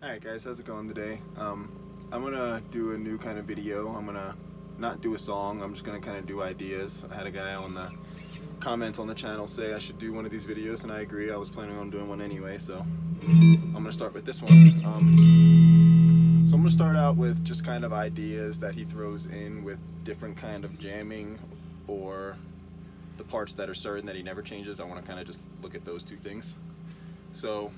Alright guys, how's it going today? I'm gonna do a new kind of video. I'm gonna not do a song, I'm just gonna kind of do ideas. I had a guy on the comments on the channel say I should do one of these videos, and I agree. I was planning on doing one anyway, so I'm gonna start with this one. So I'm gonna start out with just kind of ideas that he throws in with different kind of jamming, or the parts that are certain that he never changes. I want to kind of just look at those two things. So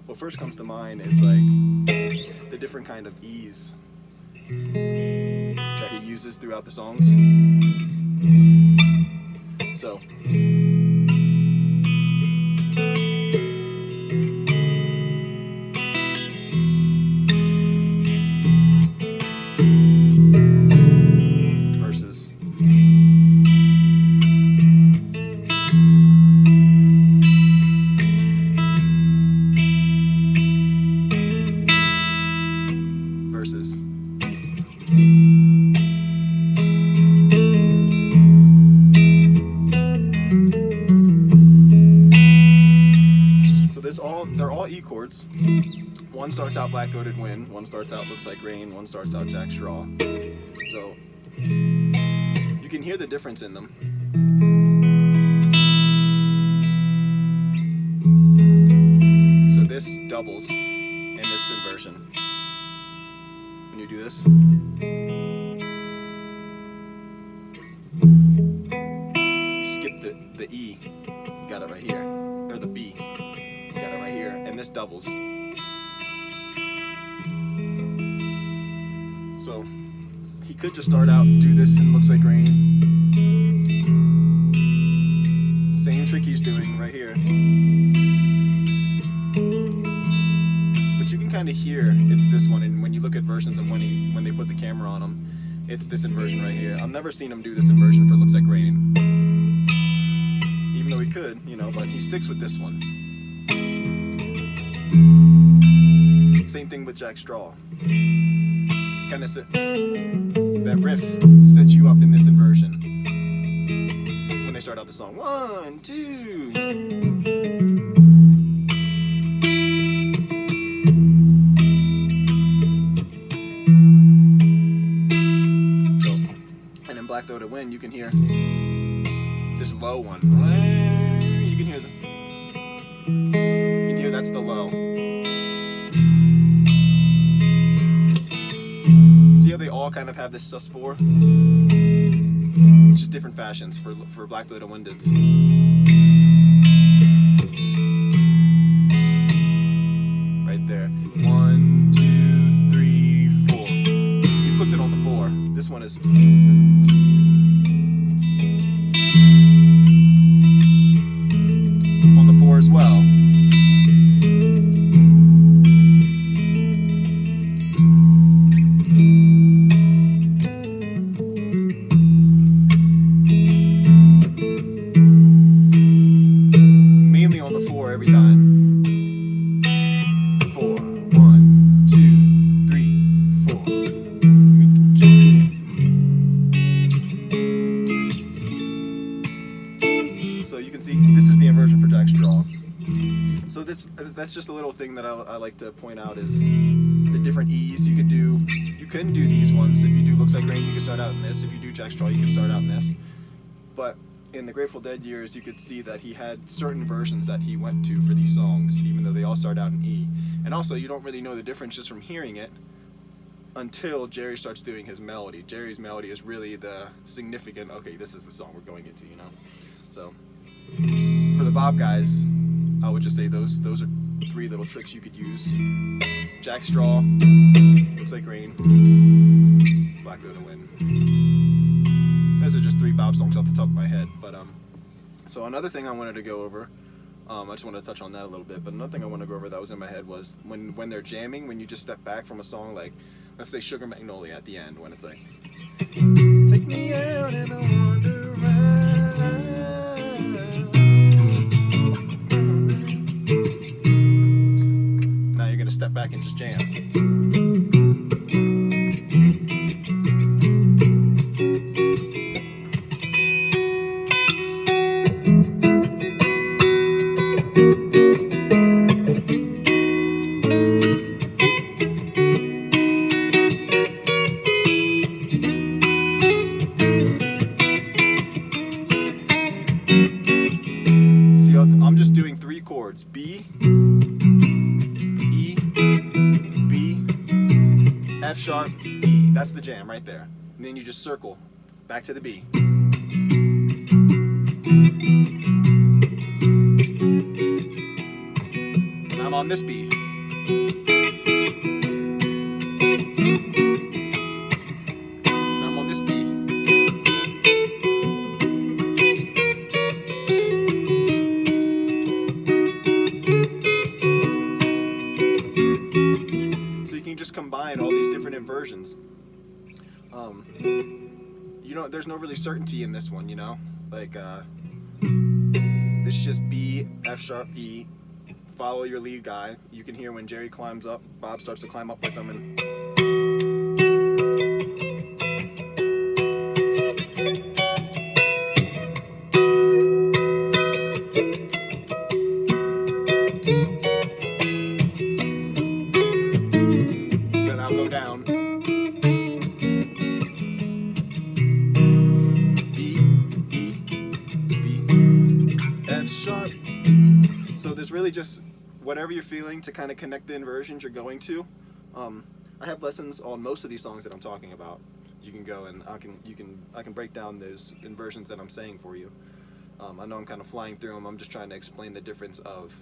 what first comes to mind is like the different kind of E's that he uses throughout the songs. So verses. Verses. So they're all E chords. One starts out Black Throated Wind, one starts out Looks Like Rain, one starts out Jack Straw. So you can hear the difference in them. So this doubles in this inversion. When you do this, you skip the E, you got it right here, or the B, you got it right here, and this doubles. So he could just start out, do this and Looks Like Rain. Same trick he's doing right here. But you can kind of hear it's this one, and when you look at versions of when they put the camera on him, it's this inversion right here. I've never seen him do this inversion for Looks Like Rain. Even though he could, you know, but he sticks with this one. Same thing with Jack Straw. Kind of that riff sets you up in this inversion when they start out the song. 1, 2. So, and in Black Throated Wind, you can hear this low one. You can hear that's the low. See how they all kind of have this sus4? It's just different fashions. For Black Throated Wind, it's right there. 1, 2, 3, 4. He puts it on the 4. This one is on the 4 as well. Mainly on the 4 every time. 4, 1, 2, 3, 4. So you can see this is the inversion for Jack Straw. So that's just a little thing that I like to point out, is the different E's you could do. You can do these ones. If you do Looks Like Rain, you can start out in this. If you do Jack Straw, you can start out in this. But in the Grateful Dead years, you could see that he had certain versions that he went to for these songs, even though they all start out in E. And also, you don't really know the difference just from hearing it until Jerry starts doing his melody. Jerry's melody is really the significant, okay, this is the song we're going into, you know? So, for the Bob guys, I would just say those are 3 little tricks you could use. Jack Straw, Looks Like Rain, Black Throated Wind. Those are just 3 Bob songs off the top of my head. But so another thing I wanted to go over, I just wanted to touch on that a little bit, but another thing I want to go over that was in my head was when they're jamming, when you just step back from a song, like, let's say Sugar Magnolia at the end, when it's like, take me out in a wonderland. Now you're going to step back and just jam. F sharp, E. That's the jam right there. And then you just circle back to the B. And I'm on this B. And I'm on this B. So you can just combine all these different inversions. You know, there's no really certainty in this one, you know? Like, this is just B, F sharp, E. Follow your lead guy. You can hear when Jerry climbs up, Bob starts to climb up with him. And then I'll go down. Sharp E. So there's really just whatever you're feeling to kind of connect the inversions you're going to. I have lessons on most of these songs that I'm talking about. You can go and I can break down those inversions that I'm saying for you. I know I'm kind of flying through them. I'm just trying to explain the difference of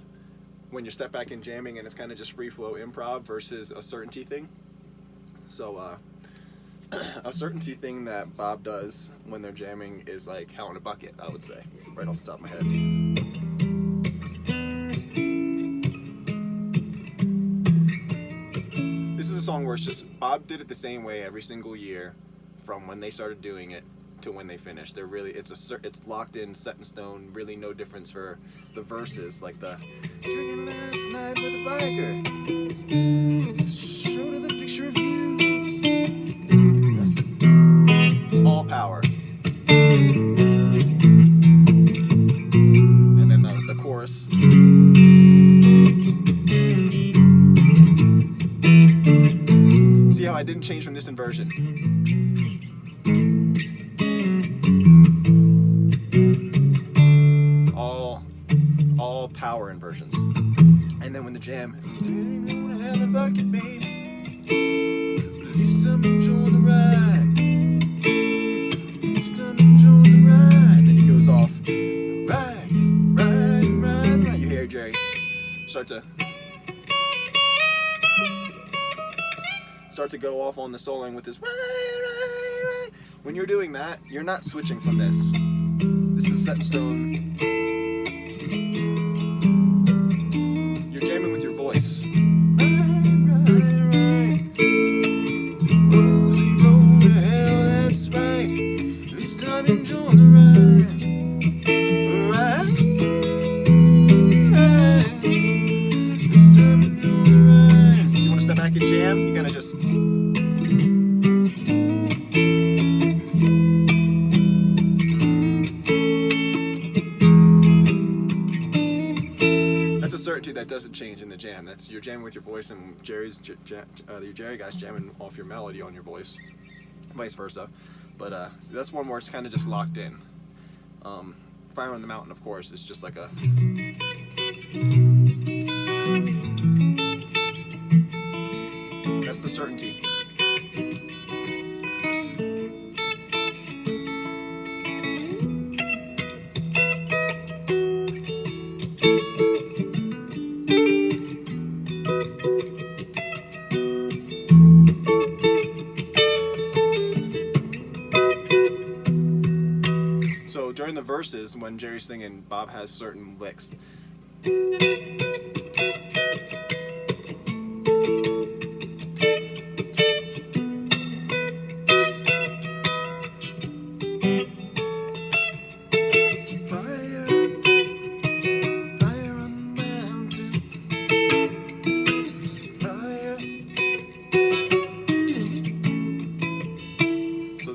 when you step back in jamming and it's kind of just free flow improv versus a certainty thing. So a certainty thing that Bob does when they're jamming is like Hell in a Bucket, I would say, right off the top of my head. This is a song where it's just, Bob did it the same way every single year from when they started doing it to when they finished. They're really, it's locked in, set in stone, really no difference for the verses, like the drinking last night with a biker, showed her the picture of you. It's all power. And then the chorus. See how I didn't change from this inversion? All power inversions. And then when the jam, have a bucket, babe. At least I'm enjoying the ride. Then he goes off. Ride. You hear Jerry start to go off on the soloing with this ride. When you're doing that, you're not switching from this. This is set in stone. You're jamming with your voice. Ride. Rosie, roll to hell, that's right. At least I'm enjoying the ride. At least I'm enjoying the ride. If you want to step back and jam, you gotta just. That's a certainty that doesn't change in the jam. That's you're jamming with your voice, and your Jerry guy's jamming off your melody on your voice, vice versa. But see, that's one where it's kind of just locked in. Fire on the Mountain, of course, is just like a. That's the certainty. So during the verses, when Jerry's singing, Bob has certain licks.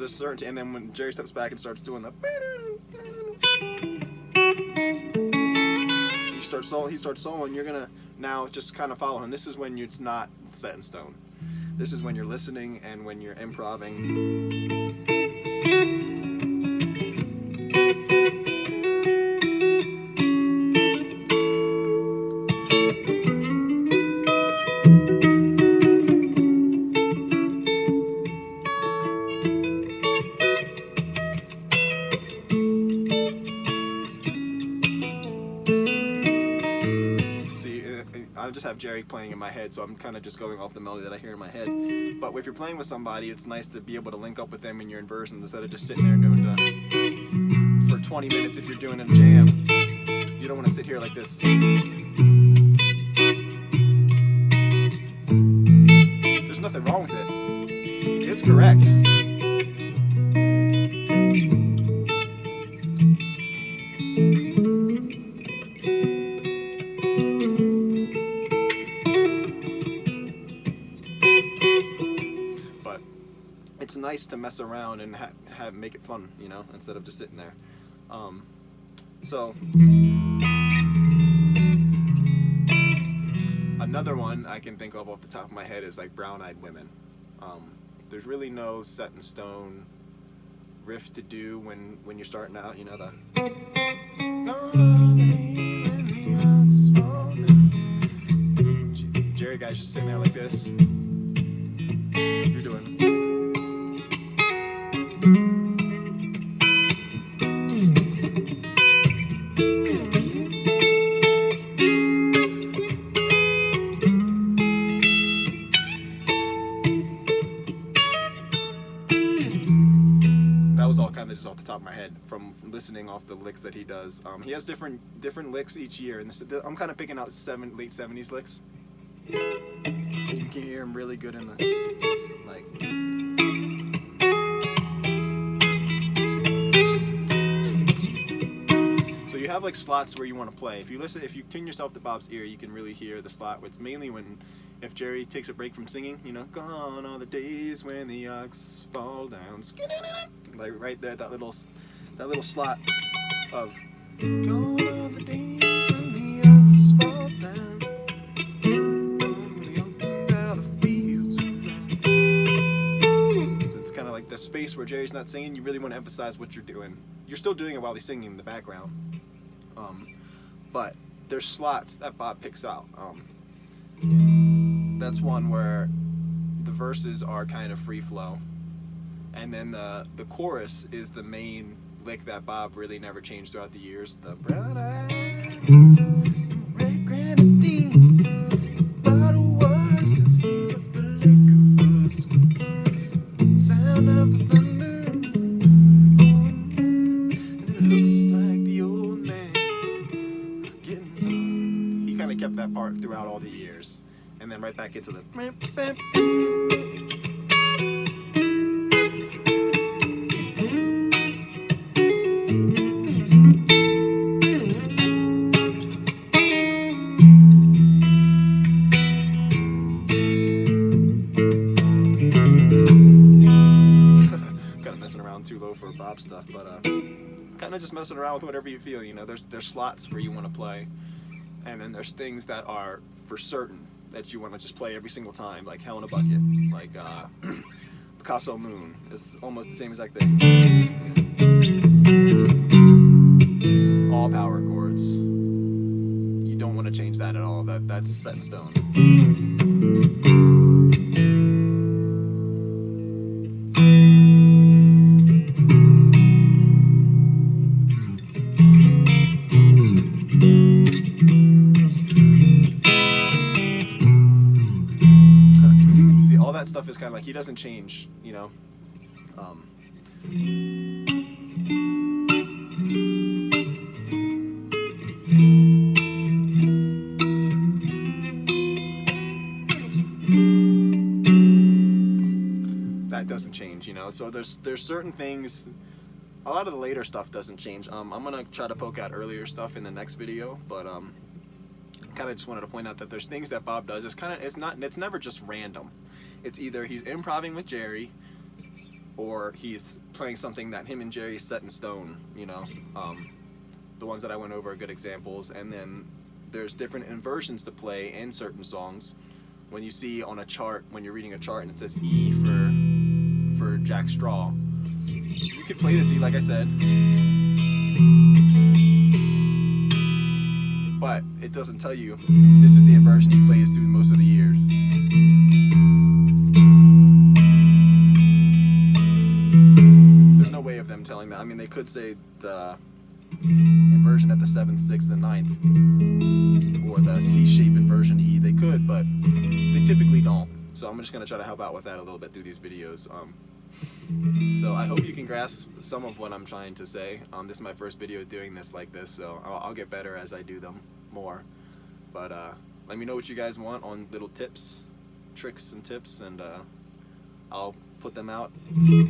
Certainty, and then when Jerry steps back and starts doing the, he starts soloing. You're gonna now just kind of follow him. This is when it's not set in stone. This is when you're listening and when you're improving. have Jerry playing in my head, so I'm kind of just going off the melody that I hear in my head. But if you're playing with somebody, it's nice to be able to link up with them in your inversion instead of just sitting there doing for 20 minutes. If you're doing a jam, you don't want to sit here like this. There's nothing wrong with it. It's correct. It's nice to mess around and make it fun, you know, instead of just sitting there. So another one I can think of off the top of my head is like Brown-Eyed Women. There's really no set in stone riff to do when you're starting out, you know, the Jerry guy's just sitting there like this. You're doing just off the top of my head from listening off the licks that he does. He has different licks each year, and I'm kind of picking out late 70s licks. You can hear him really good in the like. So you have like slots where you want to play. If you tune yourself to Bob's ear, you can really hear the slot. It's mainly if Jerry takes a break from singing, you know, gone are the days when the ox fall down, like right there, that little slot of gone are the days when the ox fall down, down the fields around. So it's kind of like the space where Jerry's not singing. You really want to emphasize what you're doing. You're still doing it while he's singing in the background, but there's slots that Bob picks out. That's one where the verses are kind of free flow, and then the chorus is the main lick that Bob really never changed throughout the years. The brown-eyed red grenadine, bottle was to sleep, but the liquor was sound of the thunder, and it looks like the old man getting. He kind of kept that part throughout all the years. And then right back into the kind of messing around too low for Bob stuff, but kind of just messing around with whatever you feel, you know. There's slots where you want to play, and then there's things that are for certain that you want to just play every single time, like Hell in a Bucket, like Picasso Moon. It's almost the same exact thing. All power chords. You don't want to change that at all. That's set in stone. Stuff is kind of like he doesn't change, you know. That doesn't change, you know. So there's certain things. A lot of the later stuff doesn't change. I'm gonna try to poke out earlier stuff in the next video, but kind of just wanted to point out that there's things that Bob does. It's never just random. It's either he's improvising with Jerry, or he's playing something that him and Jerry set in stone, you know. The ones that I went over are good examples. And then there's different inversions to play in certain songs. When you see on a chart, when you're reading a chart and it says E for Jack Straw, you could play this E, like I said, but it doesn't tell you this is the inversion he plays through most of the years. There's no way of them telling that. I mean, they could say the inversion inversion at the 7th, 6th, and 9th, or the C shape inversion E. They could, but they typically don't. So I'm just gonna try to help out with that a little bit through these videos. So I hope you can grasp some of what I'm trying to say. This is my first video doing this like this, so I'll get better as I do them more. But let me know what you guys want on little tips, tricks and tips, and I'll put them out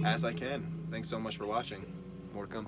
as I can. Thanks so much for watching. More to come.